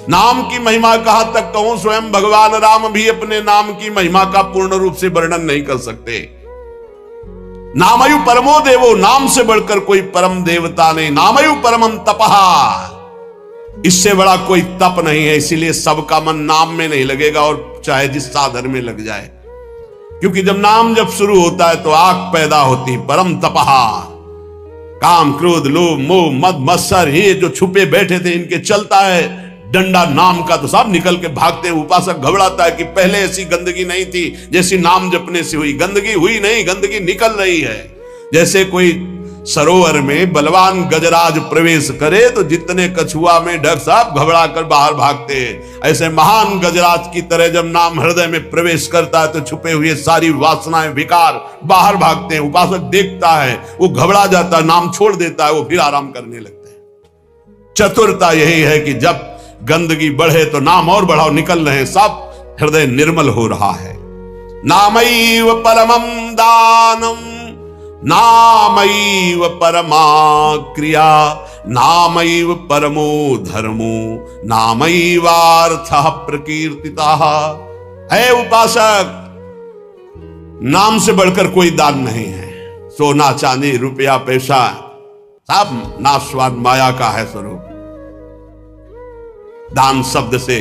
नाम की महिमा कहां तक कहूं, स्वयं भगवान राम भी अपने नाम की महिमा का पूर्ण रूप से वर्णन नहीं कर सकते। नामयु परमो देवो, नाम से बढ़कर कोई परम देवता नहीं। नामयु परमम तपहा, इससे बड़ा कोई तप नहीं है। इसीलिए सबका मन नाम में नहीं लगेगा, और चाहे जिस साधन में लग जाए, क्योंकि जब नाम जब शुरू होता है तो आग पैदा होती। परम तपहा, काम क्रोध लोभ मोह मद मत्सर, ये जो छुपे बैठे थे इनके चलता है डंडा नाम का, तो सब निकल के भागते हैं। उपासक घबराता है कि पहले ऐसी गंदगी नहीं थी जैसी नाम जपने से हुई। गंदगी हुई नहीं, गंदगी निकल रही है। जैसे कोई सरोवर में बलवान गजराज प्रवेश करे तो जितने कछुआ में ढक सब घबरा कर बाहर भागते हैं, ऐसे महान गजराज की तरह जब नाम हृदय में प्रवेश करता है तो छुपे हुए सारी वासनाएं विकार बाहर भागते हैं। उपासक देखता है, वो घबरा जाता है, नाम छोड़ देता है, वो फिर आराम करने लगते हैं। चतुरता यही है कि जब गंदगी बढ़े तो नाम और बढ़ाओ, निकल रहे हैं, सब हृदय निर्मल हो रहा है। नामैव परमं दानम, नामैव परमा क्रिया, नामैव परमो धर्मो, नामैवार्थः प्रकीर्तितः। है उपासक, नाम से बढ़कर कोई दान नहीं है। सोना चांदी रुपया पैसा सब नाशवान माया का है स्वरूप। दान शब्द से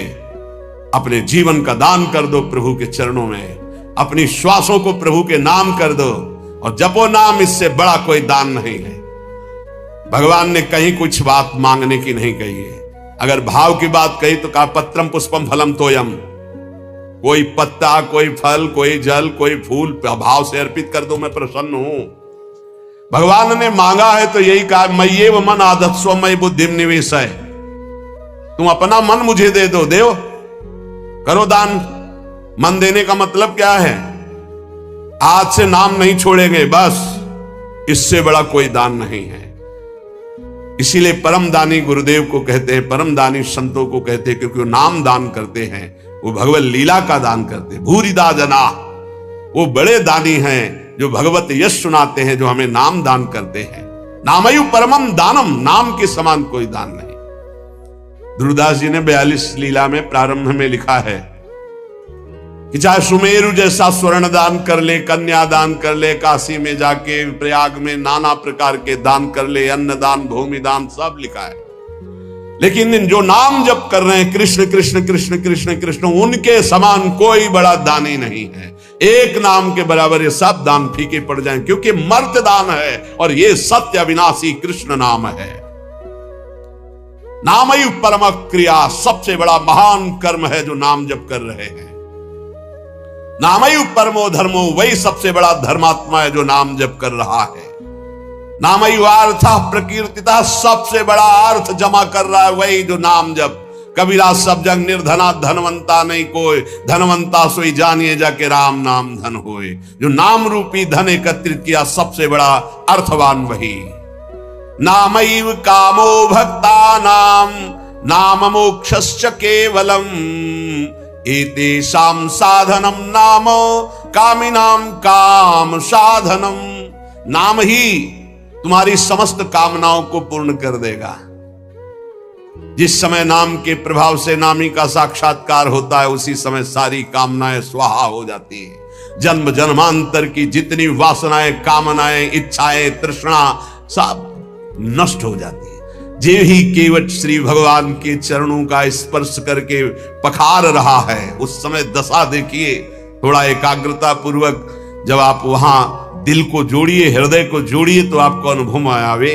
अपने जीवन का दान कर दो प्रभु के चरणों में, अपनी श्वासों को प्रभु के नाम कर दो और जपो नाम, इससे बड़ा कोई दान नहीं है। भगवान ने कहीं कुछ बात मांगने की नहीं कही है। अगर भाव की बात कही तो कहा पत्रम पुष्पम फलम तोयम, कोई पत्ता कोई फल कोई जल कोई फूल भाव से अर्पित कर दो, मैं प्रसन्न हूं। भगवान ने मांगा है तो यही कहा, मय्येव मन आदत्स्व मयि बुद्धिम निवेशय, तुम अपना मन मुझे दे दो, देव करो दान। मन देने का मतलब क्या है? आज से नाम नहीं छोड़ेंगे, बस, इससे बड़ा कोई दान नहीं है। इसीलिए परम दानी गुरुदेव को कहते हैं, परम दानी संतों को कहते हैं, क्योंकि वो नाम दान करते हैं, वो भगवत लीला का दान करते हैं। भूरिदा जना, वो बड़े दानी हैं जो भगवत यश सुनाते हैं, जो हमें नाम दान करते हैं। नामयु परमम दानम, नाम के समान कोई दान नहीं। ध्रुवदास जी ने 42 लीला में प्रारंभ में लिखा है कि चाहे सुमेरु जैसा स्वर्ण दान कर ले, कन्या दान कर ले, काशी में जाके प्रयाग में नाना प्रकार के दान कर ले, अन्न दान भूमि दान सब लिखा है। लेकिन जो नाम जप कर रहे हैं कृष्ण कृष्ण कृष्ण कृष्ण कृष्ण, उनके समान कोई बड़ा दानी नहीं है। एक नाम के बराबर ये सब दान फीके पड़ जाएं, क्योंकि मर्त्य दान है और ये सत्य अविनाशी कृष्ण नाम है। नामयु परम क्रिया, सबसे बड़ा महान कर्म है जो नाम जप कर रहे हैं। नामयु परमो धर्मो, वही सबसे बड़ा धर्मात्मा है जो नाम जप कर रहा है। नामयु अर्थः प्रकीर्तितः, सबसे बड़ा अर्थ जमा कर रहा है वही जो नाम जप। कबीरा सब जग निर्धना, धनवंता नहीं कोई, धनवंता सोई जानिए जाके राम नाम धन होए। जो नाम रूपी धन एकत्रित किया, सबसे बड़ा अर्थवान वही। नामैव कामो भक्तानां नाम मोक्षस्य केवलम, एतेषां साधनम नाम कामिनां काम साधनम। नाम ही तुम्हारी समस्त कामनाओं को पूर्ण कर देगा। जिस समय नाम के प्रभाव से नामी का साक्षात्कार होता है, उसी समय सारी कामनाएं स्वाहा हो जाती है। जन्म जन्मांतर की जितनी वासनाएं, कामनाएं, इच्छाएं, तृष्णा सब नष्ट हो जाती है। जे ही केवट श्री भगवान के चरणों का स्पर्श करके पखार रहा है, उस समय दशा देखिए। थोड़ा एकाग्रता पूर्वक जब आप वहां दिल को जोड़िए, हृदय को जोड़िए, तो आपको अनुभव आवे।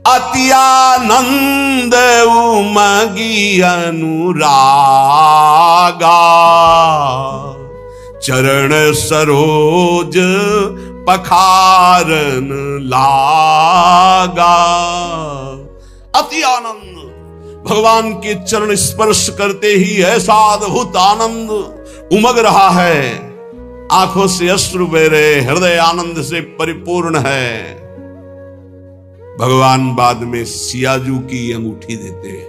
अति आनंद उमगी अनुरागा, चरण सरोज पखारन लागा। अति आनंद, भगवान के चरण स्पर्श करते ही ऐसा अद्भुत आनंद उमग रहा है, आंखों से अश्रु बह रहे, हृदय आनंद से परिपूर्ण है। भगवान बाद में सियाजू की अंगूठी देते हैं,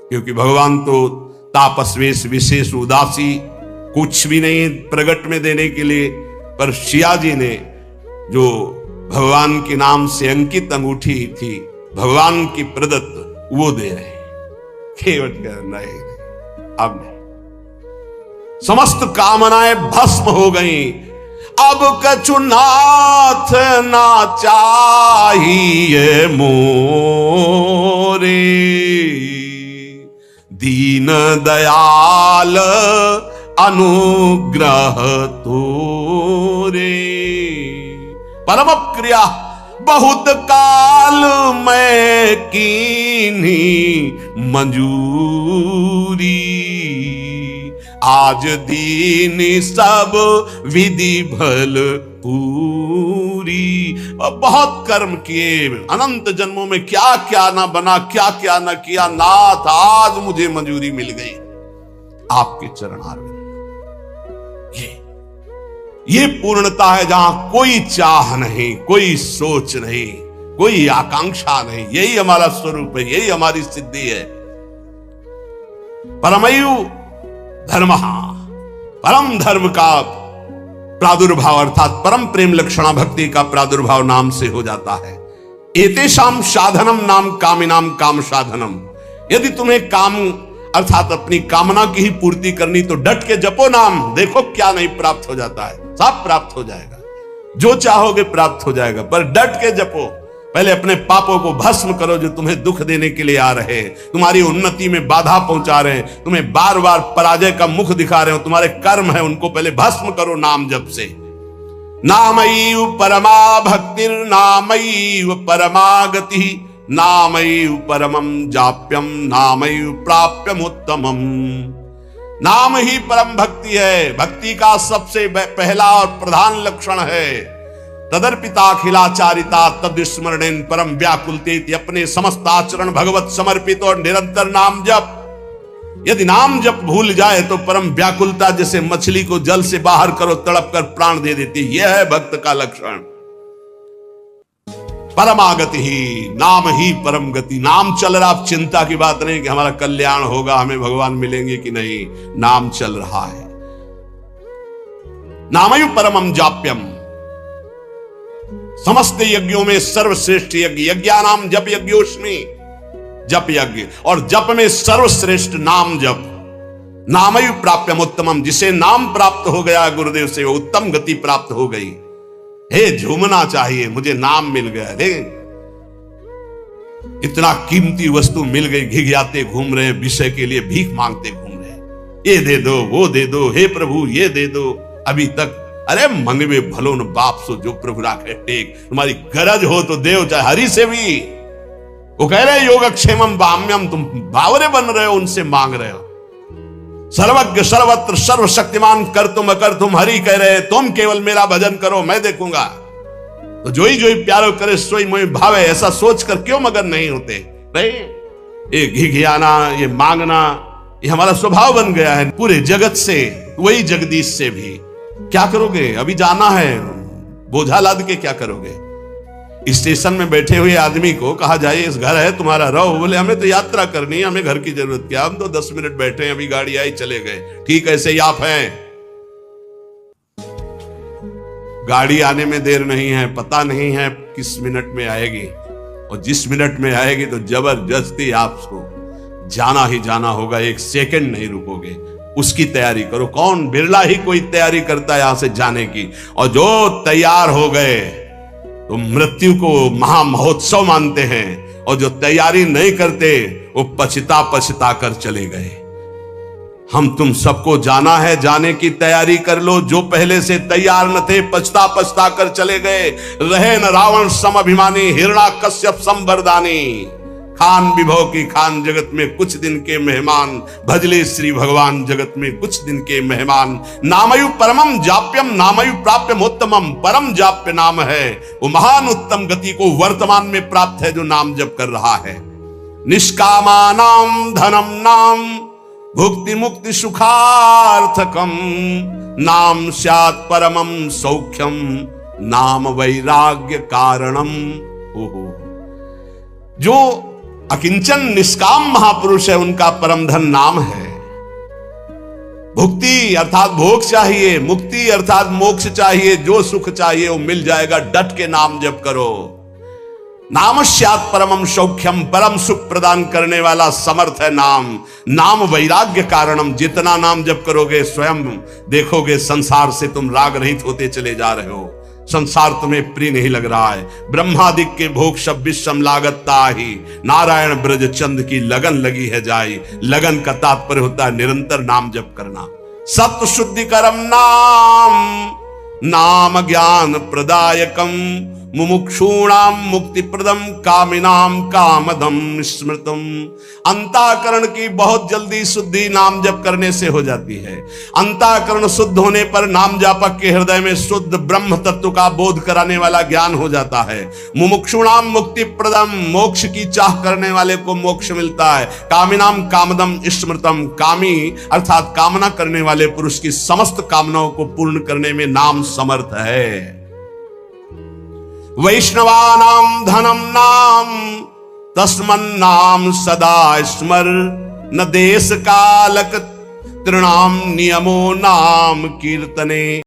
क्योंकि भगवान तो तापस्वेश विशेष उदासी, कुछ भी नहीं प्रगट में देने के लिए, पर सियाजी ने जो भगवान के नाम से अंकित अंगूठी थी, भगवान की प्रदत्त, वो दे रहे हैं। केवट कह नहीं, अब नहीं, समस्त कामनाएं भस्म हो गई। अब कछु नाथ ना चाहिए मोरे, दीन दयाल अनुग्रह तोरे। परम क्रिया बहुत काल मैं कीन्ही मंजूरी, आज दीन सब विधि भल पूरी। और बहुत कर्म किए, अनंत जन्मों में क्या क्या ना बना, क्या क्या ना किया, नाथ आज मुझे मंजूरी मिल गई आपके चरणारविंद। ये पूर्णता है जहां कोई चाह नहीं, कोई सोच नहीं, कोई आकांक्षा नहीं। यही हमारा स्वरूप है, यही हमारी सिद्धि है। परमयु धर्म, परम धर्म का प्रादुर्भाव अर्थात परम प्रेम लक्षणा भक्ति का प्रादुर्भाव नाम से हो जाता है। एतेषाम साधनम नाम कामिनाम काम साधनम। यदि तुम्हें काम अर्थात अपनी कामना की ही पूर्ति करनी तो डट के जपो नाम, देखो क्या नहीं प्राप्त हो जाता है, सब प्राप्त हो जाएगा, जो चाहोगे प्राप्त हो जाएगा। पर डट के जपो, पहले अपने पापों को भस्म करो जो तुम्हें दुख देने के लिए आ रहे हैं, तुम्हारी उन्नति में बाधा पहुंचा रहे हैं, तुम्हें बार बार पराजय का मुख दिखा रहे हो, तुम्हारे कर्म है उनको पहले भस्म करो नाम जप से। नामैव परमा भक्तिर नामैव परमा गति, नामैव परमं जाप्यम नामैव प्राप्यम उत्तमम। नाम ही परम भक्ति है, भक्ति का सबसे पहला और प्रधान लक्षण है। तदर्पिताखिलाचारिता तद्स्मरणेन परम व्याकुलतेति, अपने समस्त आचरण भगवत समर्पित और निरंतर नाम जप। यदि नाम जप भूल जाए तो परम व्याकुलता, जैसे मछली को जल से बाहर करो तड़प कर प्राण दे देती, यह है भक्त का लक्षण। परमागति ही, नाम ही परम गति। नाम चल रहा, अब चिंता की बात नहीं कि हमारा कल्याण होगा, हमें भगवान मिलेंगे कि नहीं, नाम चल रहा है। नामयु परमं जाप्यम, समस्त यज्ञों में सर्वश्रेष्ठ यज्ञ, यज्ञानाम जप यज्ञोस्मि, जप यज्ञ, और जप में सर्वश्रेष्ठ नाम जप। नामयु प्राप्यम उत्तमम, जिसे नाम प्राप्त हो गया गुरुदेव से, वो उत्तम गति प्राप्त हो गई। हे झूमना चाहिए, मुझे नाम मिल गया, रे इतना कीमती वस्तु मिल गई, घिघियाते घूम रहे हैं, विषय के लिए भीख मांगते घूम रहे हैं, ये दे दो वो दे दो, हे प्रभु ये दे दो। अभी तक अरे मंगवे भलो न बाप सो जो प्रभु राखे टेक, तुम्हारी गरज हो तो देव, चाहे हरि से भी। वो कह रहे योगक्षेमम बाम्यम, तुम बावरे बन रहे हो, उनसे मांग रहे हो। सर्वज्ञ सर्वत्र सर्वशक्तिमान कर तुम अकर तुम, हरि कह रहे तुम केवल मेरा भजन करो, मैं देखूंगा। तो जो ही प्यारो करे सोई मोहि भावे, ऐसा सोचकर क्यों मगन नहीं होते? नहीं, ये घिघियाना, ये मांगना, ये हमारा स्वभाव बन गया है पूरे जगत से, वही जगदीश से भी। क्या करोगे? अभी जाना है, बोझा लाद के क्या करोगे? स्टेशन में बैठे हुए आदमी को कहा जाए इस घर है तुम्हारा, रहो। बोले हमें तो यात्रा करनी है, हमें घर की जरूरत क्या, हम तो 10 मिनट बैठे हैं, अभी गाड़ी आई चले गए। ठीक ऐसे ही आप हैं, गाड़ी आने में देर नहीं है, पता नहीं है किस मिनट में आएगी, और जिस मिनट में आएगी तो जबरदस्ती आपको जाना ही जाना होगा, एक सेकंड नहीं रुकोगे, उसकी तैयारी करो। कौन, बिरला ही कोई तैयारी करता है यहां से जाने की, और जो तैयार हो गए तो मृत्यु को महा महोत्सव मानते हैं, और जो तैयारी नहीं करते वो पछता कर चले गए। हम तुम सबको जाना है, जाने की तैयारी कर लो। जो पहले से तैयार न थे पछता कर चले गए। रहे न रावण सम अभिमानी, हिरण्याकश्यप सम वरदानी। खान विभव की खान, जगत में कुछ दिन के मेहमान, भजले श्री भगवान जगत में कुछ दिन के मेहमान। नामयु परमम जाप्यम नामयु प्राप्यम उत्तमम, परम जाप्य नाम है, वो महान उत्तम गति को वर्तमान में प्राप्त है जो नाम जप कर रहा है। निष्कामानाम धनम नाम भुक्ति मुक्ति सुखार्थकम, नाम स्यात् परमम सौख्यम नाम वैराग्य कारणम। ओहो, जो अकिंचन निष्काम महापुरुष है उनका परम धन नाम है। भुक्ति अर्थात भोग चाहिए, मुक्ति अर्थात मोक्ष चाहिए, जो सुख चाहिए वो मिल जाएगा, डट के नाम जप करो। नामस्यात् परमं सौख्यम, परम सुख प्रदान करने वाला समर्थ है नाम। नाम वैराग्य कारणम, जितना नाम जप करोगे स्वयं देखोगे संसार से तुम राग रहित होते चले जा रहे हो। संसार तुम्हें प्रिय नहीं लग रहा है। ब्रह्मादिक के भोग सब विषम लागता ही, नारायण ब्रज चंद की लगन लगी है जाई। लगन का तात्पर्य होता है निरंतर नाम जप करना। सत्य शुद्धि करम नाम, नाम ज्ञान प्रदायकम, मुमुक्षूणाम मुक्ति प्रदम, कामिनाम कामदम स्मृतम। अंतःकरण की बहुत जल्दी शुद्धि नाम जप करने से हो जाती है। अंतःकरण शुद्ध होने पर नाम जापक के हृदय में शुद्ध ब्रह्म तत्व का बोध कराने वाला ज्ञान हो जाता है। मुमुक्षूणाम मुक्ति प्रदम, मोक्ष की चाह करने वाले को मोक्ष मिलता है। कामिनाम कामदम स्मृतम, कामी अर्थात कामना करने वाले पुरुष की समस्त कामनाओं को पूर्ण करने में नाम समर्थ है। वैष्णवानाम धनम नाम, तस्मन्नाम सदा स्मर, न देश कालक तृणाम नियमो नाम कीर्तने।